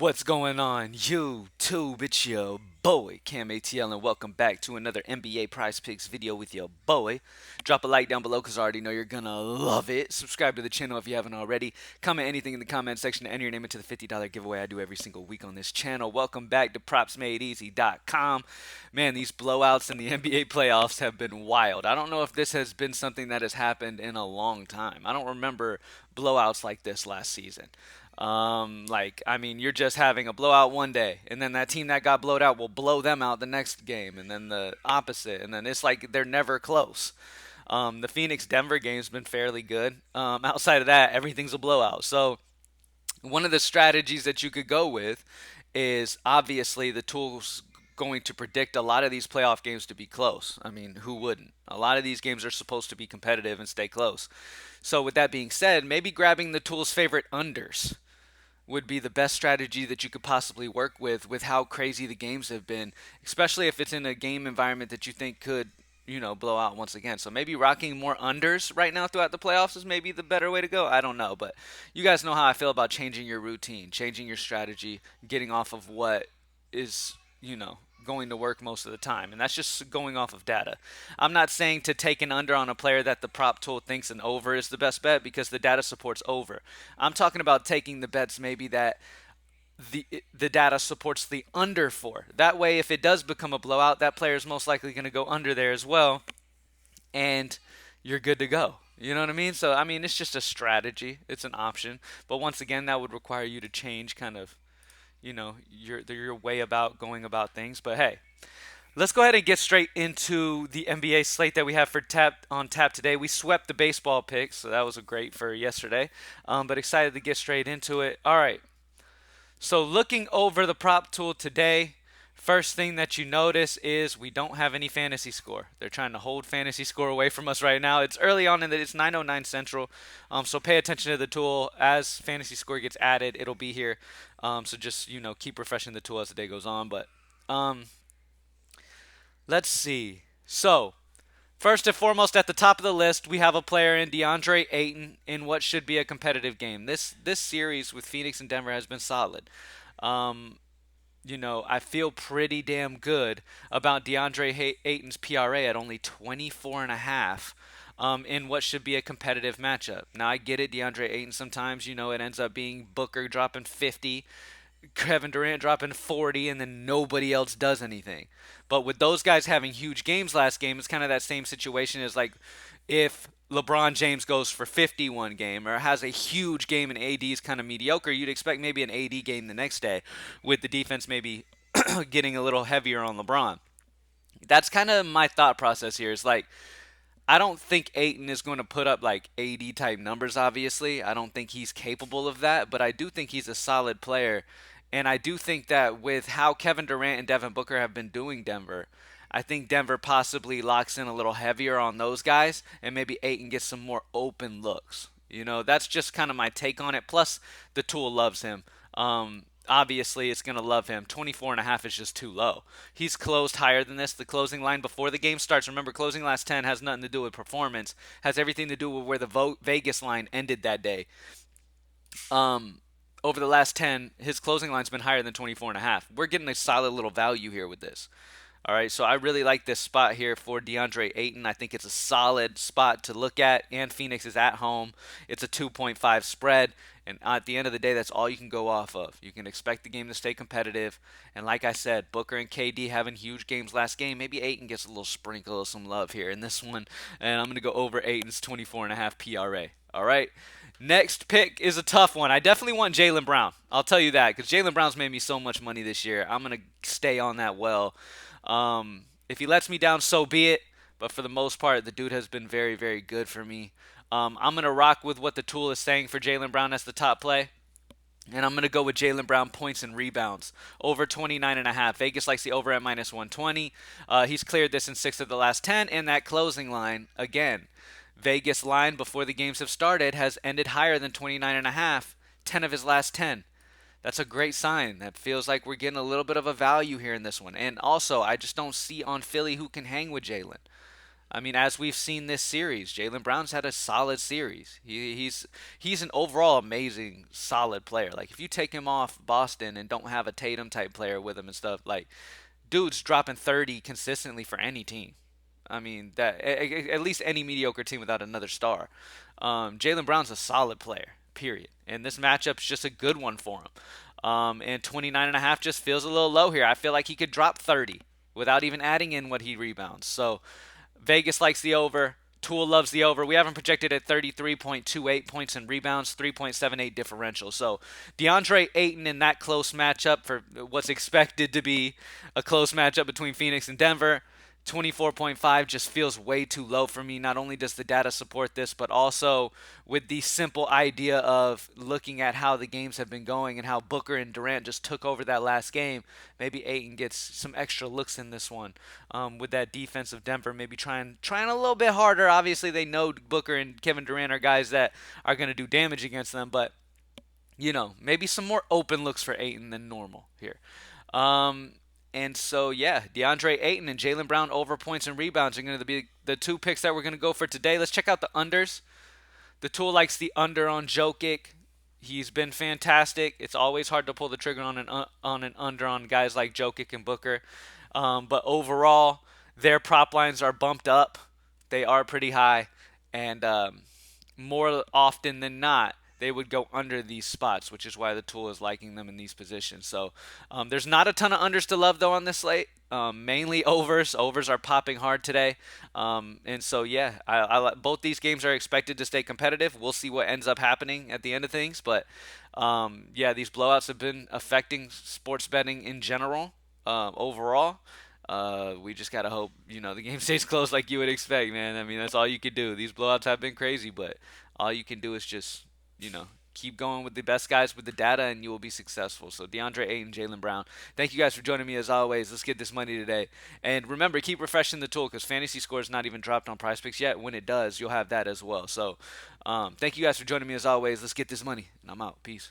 What's going on, YouTube? It's your boy, CamATL, and welcome back to another NBA Prize Picks video with your boy. Drop a like down below because I already know you're gonna love it. Subscribe to the channel if you haven't already. Comment anything in the comment section to enter your name into the $50 giveaway I do every single week on this channel. Welcome back to PropsMadeEasy.com. Man, these blowouts in the NBA playoffs have been wild. I don't know if this has been something that has happened in a long time. I don't remember blowouts like this last season. You're just having a blowout one day, and then that team that got blowed out will blow them out the next game, and then the opposite, and then it's like they're never close. The Phoenix Denver game's been fairly good. Outside of that, everything's a blowout. So one of the strategies that you could go with is obviously the tools going to predict a lot of these playoff games to be close. I mean, who wouldn't? A lot of these games are supposed to be competitive and stay close. So with that being said, maybe grabbing the tool's favorite unders would be the best strategy that you could possibly work with how crazy the games have been, especially if it's in a game environment that you think could, blow out once again. So maybe rocking more unders right now throughout the playoffs is maybe the better way to go. I don't know, but you guys know how I feel about changing your routine, changing your strategy, getting off of what is, going to work most of the time. And that's just going off of data. I'm not saying to take an under on a player that the prop tool thinks an over is the best bet because the data supports over. I'm talking about taking the bets maybe that the data supports the under for. That way, if it does become a blowout, that player is most likely going to go under there as well, and you're good to go. You know what I mean? So, I mean, it's just a strategy. It's an option. But once again, that would require you to change kind of your way about going about things. But hey, let's go ahead and get straight into the NBA slate that we have for tap today. We swept the baseball picks, so that was a great for yesterday. But excited to get straight into it. All right. So looking over the prop tool today, first thing that you notice is we don't have any fantasy score. They're trying to hold fantasy score away from us right now. It's early on in that it's 9:09 Central, so pay attention to the tool as fantasy score gets added. It'll be here, so just keep refreshing the tool as the day goes on. But um, let's see. So first and foremost, at the top of the list, we have a player in DeAndre Ayton in what should be a competitive game. This series with Phoenix and Denver has been solid. Um, I feel pretty damn good about DeAndre Ayton's PRA at only 24 and a half. In what should be a competitive matchup. Now I get it, DeAndre Ayton sometimes, it ends up being Booker dropping 50, Kevin Durant dropping 40, and then nobody else does anything. But with those guys having huge games last game, it's kind of that same situation as like if LeBron James goes for 51 game or has a huge game and AD is kind of mediocre, you'd expect maybe an AD game the next day with the defense maybe getting a little heavier on LeBron. That's kind of my thought process here. Is like I don't think Ayton is going to put up like AD type numbers, obviously. I don't think he's capable of that, but I do think he's a solid player. And I do think that with how Kevin Durant and Devin Booker have been doing Denver, I think Denver possibly locks in a little heavier on those guys, and maybe Ayton gets some more open looks. That's just kind of my take on it. Plus, the tool loves him. Obviously, it's going to love him. 24 and a half is just too low. He's closed higher than this. The closing line before the game starts, remember, closing last 10 has nothing to do with performance, has everything to do with where the Vegas line ended that day. Over the last 10, his closing line's been higher than 24 and a half. We're getting a solid little value here with this. All right, so I really like this spot here for DeAndre Ayton. I think it's a solid spot to look at, and Phoenix is at home. It's a 2.5 spread, and at the end of the day, that's all you can go off of. You can expect the game to stay competitive, and like I said, Booker and KD having huge games last game. Maybe Ayton gets a little sprinkle of some love here in this one, and I'm going to go over Ayton's 24.5 PRA. All right. Next pick is a tough one. I definitely want Jaylen Brown. I'll tell you that because Jaylen Brown's made me so much money this year. I'm going to stay on that well. If he lets me down, so be it. But for the most part, the dude has been very, very good for me. I'm going to rock with what the tool is saying for Jaylen Brown as the top play. And I'm going to go with Jaylen Brown points and rebounds. Over 29.5. Vegas likes the over at minus 120. He's cleared this in 6 of the last 10. And that closing line, again, Vegas line before the games have started has ended higher than 29.5. 10 of his last 10. That's a great sign. That feels like we're getting a little bit of a value here in this one. And also, I just don't see on Philly who can hang with Jaylen. I mean, as we've seen this series, Jaylen Brown's had a solid series. He's an overall amazing, solid player. Like if you take him off Boston and don't have a Tatum type player with him and stuff, like dude's dropping 30 consistently for any team. I mean, that at least any mediocre team without another star. Jaylen Brown's a solid player, period. And this matchup's just a good one for him. And 29.5 just feels a little low here. I feel like he could drop 30 without even adding in what he rebounds. So Vegas likes the over. Tool loves the over. We have him projected at 33.28 points and rebounds, 3.78 differential. So DeAndre Ayton in that close matchup for what's expected to be a close matchup between Phoenix and Denver. 24.5 just feels way too low for me. Not only does the data support this, but also with the simple idea of looking at how the games have been going and how Booker and Durant just took over that last game. Maybe Ayton gets some extra looks in this one with that defense of Denver. Maybe trying a little bit harder. Obviously, they know Booker and Kevin Durant are guys that are going to do damage against them, but maybe some more open looks for Ayton than normal here. Um, and so, yeah, DeAndre Ayton and Jaylen Brown over points and rebounds are going to be the two picks that we're going to go for today. Let's check out the unders. The tool likes the under on Jokic. He's been fantastic. It's always hard to pull the trigger on an under on guys like Jokic and Booker. But overall, their prop lines are bumped up. They are pretty high, and more often than not, they would go under these spots, which is why the tool is liking them in these positions. So there's not a ton of unders to love though on this slate. Mainly overs. Overs are popping hard today, and so yeah, both these games are expected to stay competitive. We'll see what ends up happening at the end of things, but yeah, these blowouts have been affecting sports betting in general overall. We just gotta hope the game stays close like you would expect, man. I mean, that's all you can do. These blowouts have been crazy, but all you can do is just keep going with the best guys with the data, and you will be successful. So DeAndre Ayton, Jaylen Brown. Thank you guys for joining me as always. Let's get this money today. And remember, keep refreshing the tool because fantasy scores not even dropped on Prizepicks yet. When it does, you'll have that as well. So thank you guys for joining me as always. Let's get this money, and I'm out. Peace.